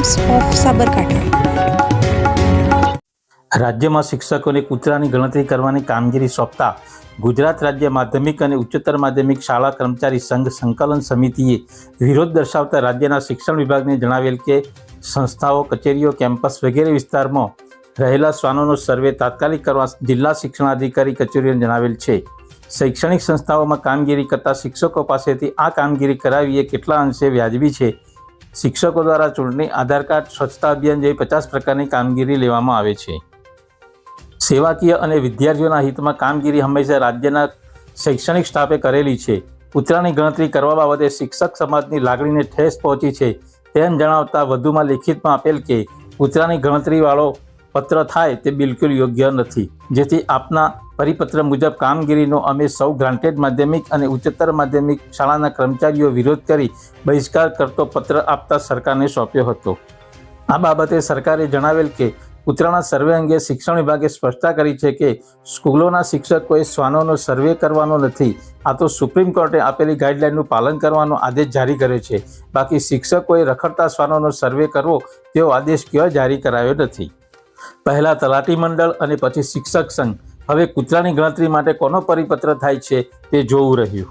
Times of Sabarkantha. રાજ્યમાં શિક્ષકોને કૂતરાની ગણતરી કરવાની કામગીરી સોંપતા ગુજરાત રાજ્ય માધ્યમિક અને ઉચ્ચતર માધ્યમિક શાળા કર્મચારી સંઘ સંકલન સમિતિએ વિરોધ દર્શાવતા રાજ્યના શિક્ષણ વિભાગને જણાવેલ કે સંસ્થાઓ, કચેરીઓ, કેમ્પસ વગેરે વિસ્તારમાં રહેલા શ્વાનોનો સર્વે તાત્કાલિક કરવા જિલ્લા શિક્ષણાધિકારી કચેરીઓને જણાવેલ છે। શૈક્ષણિક સંસ્થાઓમાં કામગીરી કરતા શિક્ષકો પાસેથી આ કામગીરી કરાવી એ કેટલા અંશે વ્યાજબી છે? શિક્ષકો દ્વારા ચૂંટણી, આધાર કાર્ડ, સ્વચ્છતા અભિયાન જેવી 50 પ્રકારની કામગીરી લેવામાં આવે છે। સેવાકીય અને વિદ્યાર્થીઓના હિતમાં કામગીરી હંમેશા રાજ્યના શૈક્ષણિક સ્ટાફે કરેલી છે। કૂતરાની ગણતરી કરવા બાબતે શિક્ષક સમાજની લાગણીને ઠેસ પહોંચી છે તેમ જણાવતા વધુમાં લેખિતમાં આપેલ કે કૂતરાની ગણતરીવાળો પત્ર થાય તે બિલકુલ યોગ્ય નથી, જેથી આપના પરિપત્ર મુજબ કામગીરીનો અમે સૌ ગ્રાન્ટેડ માધ્યમિક અને ઉચ્ચતર માધ્યમિક શાળાના કર્મચારીઓ વિરોધ કરી બહિષ્કાર કરતો પત્ર આપતા સરકારને સોંપ્યો હતો। આ બાબતે સરકારે જણાવેલ કે કૂતરાના સર્વે અંગે શિક્ષણ વિભાગે સ્પષ્ટતા કરી છે કે સ્કૂલોના શિક્ષકોએ શ્વાનોનો સર્વે કરવાનો નથી, આ તો સુપ્રીમ કોર્ટે આપેલી ગાઈડલાઈનનું પાલન કરવાનો આદેશ જારી કર્યો છે। બાકી શિક્ષકોએ રખડતા શ્વાનોનો સર્વે કરવો તેવો આદેશ ક્યાંય જારી કરાયો નથી। પહેલાં તલાટી મંડળ અને પછી શિક્ષક સંઘ, હવે કૂતરાની ગણતરી માટે કોનો પરિપત્ર થાય છે તે જોવું રહ્યું।